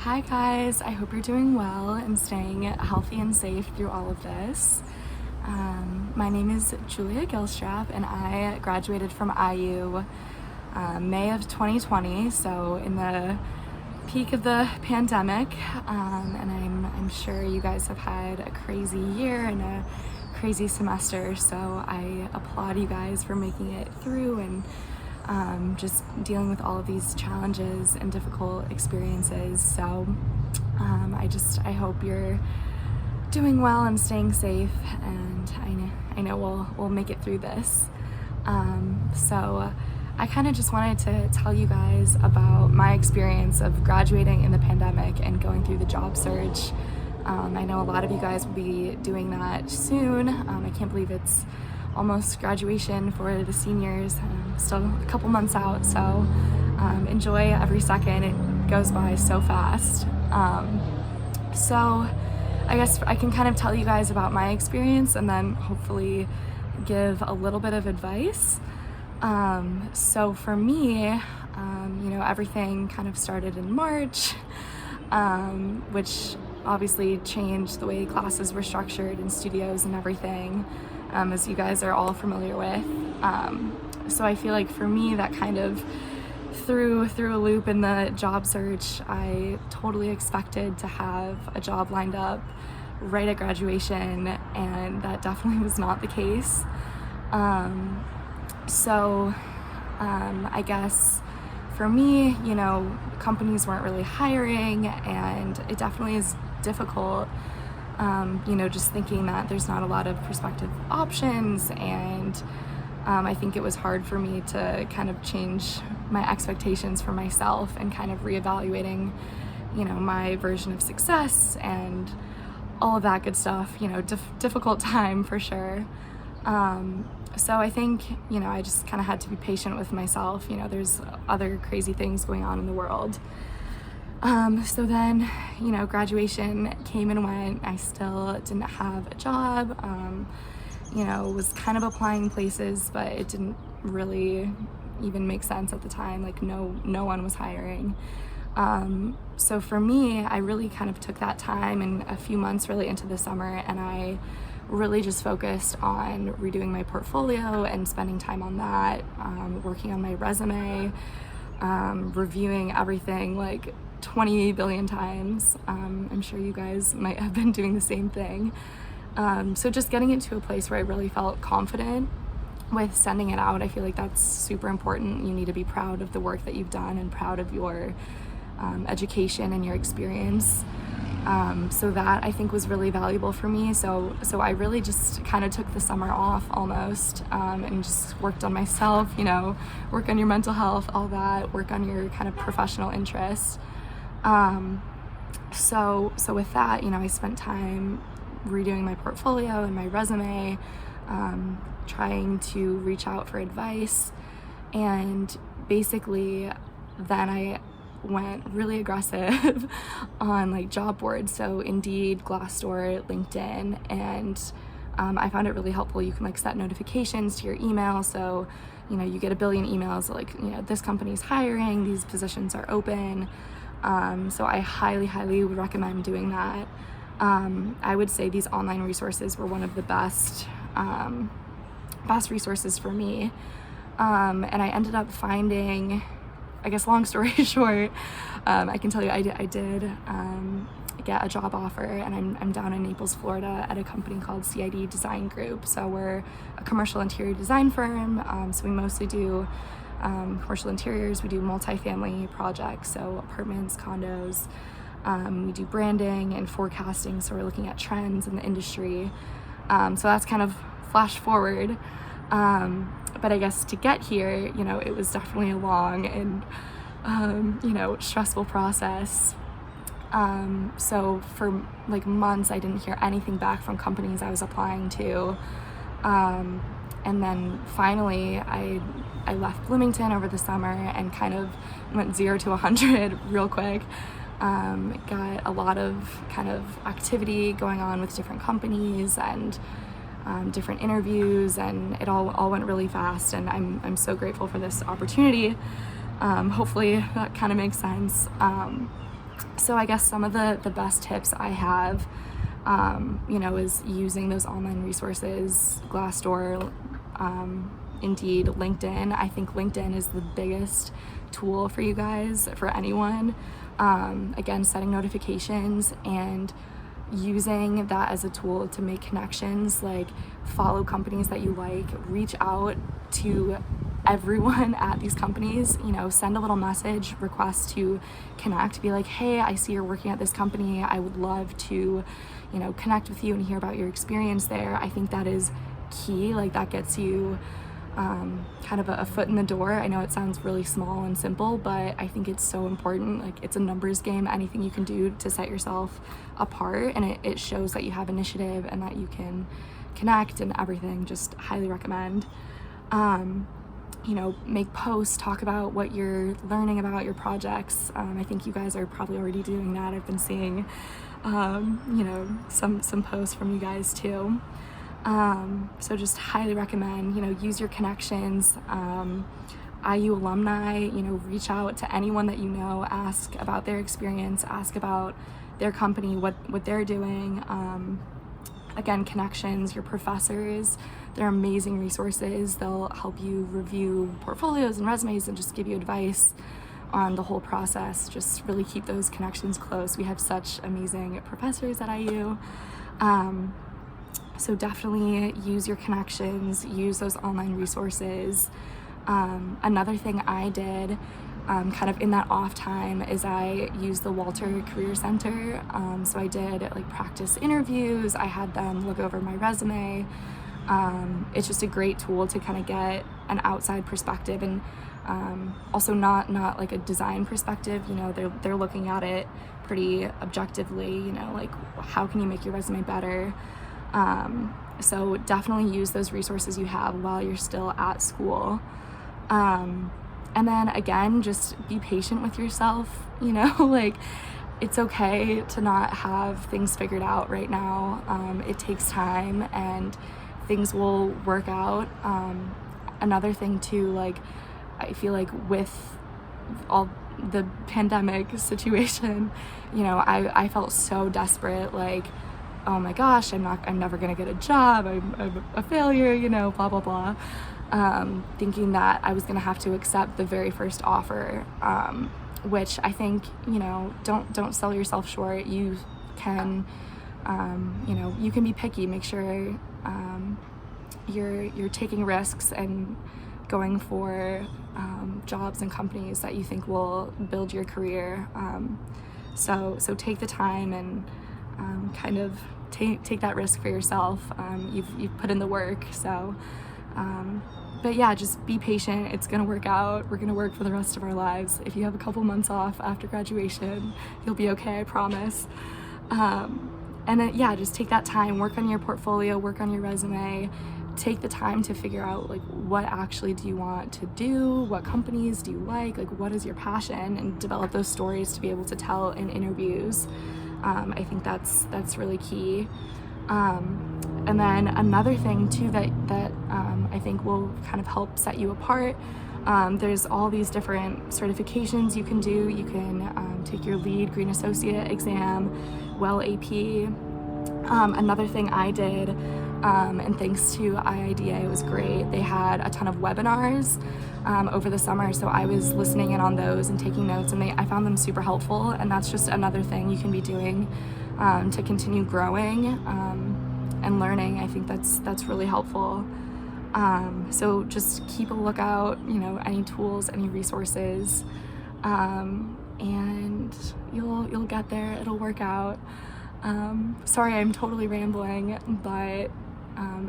Hi guys, I hope you're doing well and staying healthy and safe through all of this. My name is Julia Gilstrap and I graduated from IU May of 2020, so in the peak of the pandemic, and I'm sure you guys have had a crazy year and a crazy semester, so I applaud you guys for making it through and just dealing with all of these challenges and difficult experiences. So I hope you're doing well and staying safe, and I know we'll make it through this. So I kind of just wanted to tell you guys about my experience of graduating in the pandemic and going through the job search. I know a lot of you guys will be doing that soon. I can't believe it's almost graduation for the seniors. Still a couple months out, so enjoy every second. It goes by so fast. So I guess I can kind of tell you guys about my experience and then hopefully give a little bit of advice. So for me, everything kind of started in March, which obviously changed the way classes were structured in studios and everything, as you guys are all familiar with. So I feel like for me that kind of threw a loop in the job search. I totally expected to have a job lined up right at graduation, and that definitely was not the case. I guess for me, companies weren't really hiring, and it definitely is difficult, just thinking that there's not a lot of prospective options, and I think it was hard for me to kind of change my expectations for myself and kind of reevaluating, my version of success and all of that good stuff. Difficult time for sure. So I think, I just kind of had to be patient with myself. There's other crazy things going on in the world. So then, graduation came and went. I still didn't have a job. Was kind of applying places, but it didn't really even make sense at the time. Like no one was hiring. So for me, I really kind of took that time and a few months really into the summer, and I really just focused on redoing my portfolio and spending time on that, working on my resume, reviewing everything like 20 billion times. I'm sure you guys might have been doing the same thing. So just getting it to a place where I really felt confident with sending it out. I feel like that's super important. You need to be proud of the work that you've done and proud of your education and your experience. So that I think was really valuable for me. So I really just kind of took the summer off almost, and just worked on myself, work on your mental health, all that, work on your kind of professional interests. So with that, I spent time redoing my portfolio and my resume, trying to reach out for advice, and basically then I went really aggressive on like job boards, so Indeed, Glassdoor, LinkedIn, and I found it really helpful. You can like set notifications to your email, so you get a billion emails like this company's hiring, these positions are open. So I highly would recommend doing that. I would say these online resources were one of the best resources for me, and I ended up finding, I guess long story short, I can tell you I did get a job offer, and I'm down in Naples, Florida at a company called CID Design Group. So we're a commercial interior design firm, so we mostly do commercial interiors. We do multifamily projects, so apartments, condos. We do branding and forecasting, so we're looking at trends in the industry. So that's kind of flash forward. But I guess to get here, it was definitely a long and, stressful process. So for like months, I didn't hear anything back from companies I was applying to. And then finally, I left Bloomington over the summer and kind of went 0 to 100 real quick. Got a lot of kind of activity going on with different companies and different interviews, and it all went really fast, and I'm so grateful for this opportunity. Hopefully that kind of makes sense. So I guess some of the best tips I have, is using those online resources, Glassdoor, Indeed, LinkedIn. I think LinkedIn is the biggest tool for you guys, for anyone. Again, setting notifications and using that as a tool to make connections, like follow companies that you like, reach out to everyone at these companies, send a little message request to connect, be like, hey, I see you're working at this company, I would love to connect with you and hear about your experience there. I think that is key. Like, that gets you kind of a foot in the door. I know it sounds really small and simple, but I think it's so important. Like, it's a numbers game. Anything you can do to set yourself apart, and it shows that you have initiative and that you can connect and everything. Just highly recommend. Make posts, talk about what you're learning about your projects. I think you guys are probably already doing that. I've been seeing some posts from you guys too. So just highly recommend, use your connections. IU alumni, reach out to anyone that ask about their experience, ask about their company, what they're doing. Again, connections, your professors, they're amazing resources. They'll help you review portfolios and resumes and just give you advice on the whole process. Just really keep those connections close. We have such amazing professors at IU. So definitely use your connections, use those online resources. Another thing I did kind of in that off time is I used the Walter Career Center. So I did practice interviews. I had them look over my resume. It's just a great tool to kind of get an outside perspective, and also not like a design perspective. They're looking at it pretty objectively, how can you make your resume better? So definitely use those resources you have while you're still at school. And then again, just be patient with yourself, it's okay to not have things figured out right now. It takes time and things will work out. Another thing too, I feel like with all the pandemic situation, I felt so desperate, oh my gosh, I'm never gonna get a job, I'm a failure, blah, blah, blah. Thinking that I was gonna have to accept the very first offer, which I think, don't sell yourself short. You can, you can be picky, make sure you're taking risks and going for jobs and companies that you think will build your career. So take the time and kind of take that risk for yourself. You've put in the work, so but yeah, just be patient. It's gonna work out. We're gonna work for the rest of our lives. If you have a couple months off after graduation, you'll be okay, I promise. And then just take that time, work on your portfolio, work on your resume, take the time to figure out what actually do you want to do, what companies do you like what is your passion, and develop those stories to be able to tell in interviews. I think that's really key. And then another thing too that I think will kind of help set you apart, there's all these different certifications you can do. You can take your LEED Green Associate exam, WELL AP. Another thing I did, and thanks to IIDA, it was great. They had a ton of webinars over the summer, so I was listening in on those and taking notes, and I found them super helpful. And that's just another thing you can be doing to continue growing and learning. I think that's really helpful. So just keep a lookout, any tools, any resources, and you'll get there. It'll work out. Sorry, I'm totally rambling, but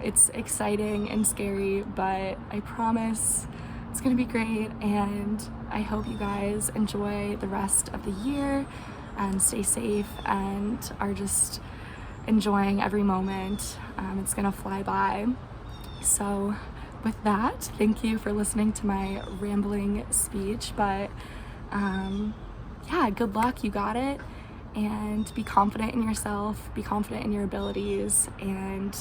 it's exciting and scary, but I promise it's gonna be great, and I hope you guys enjoy the rest of the year and stay safe and are just enjoying every moment. It's gonna fly by. So with that, thank you for listening to my rambling speech, but good luck, you got it. And be confident in yourself, be confident in your abilities, and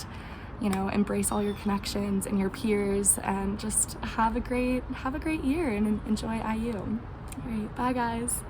embrace all your connections and your peers, and just have a great year and enjoy IU. All right, bye guys.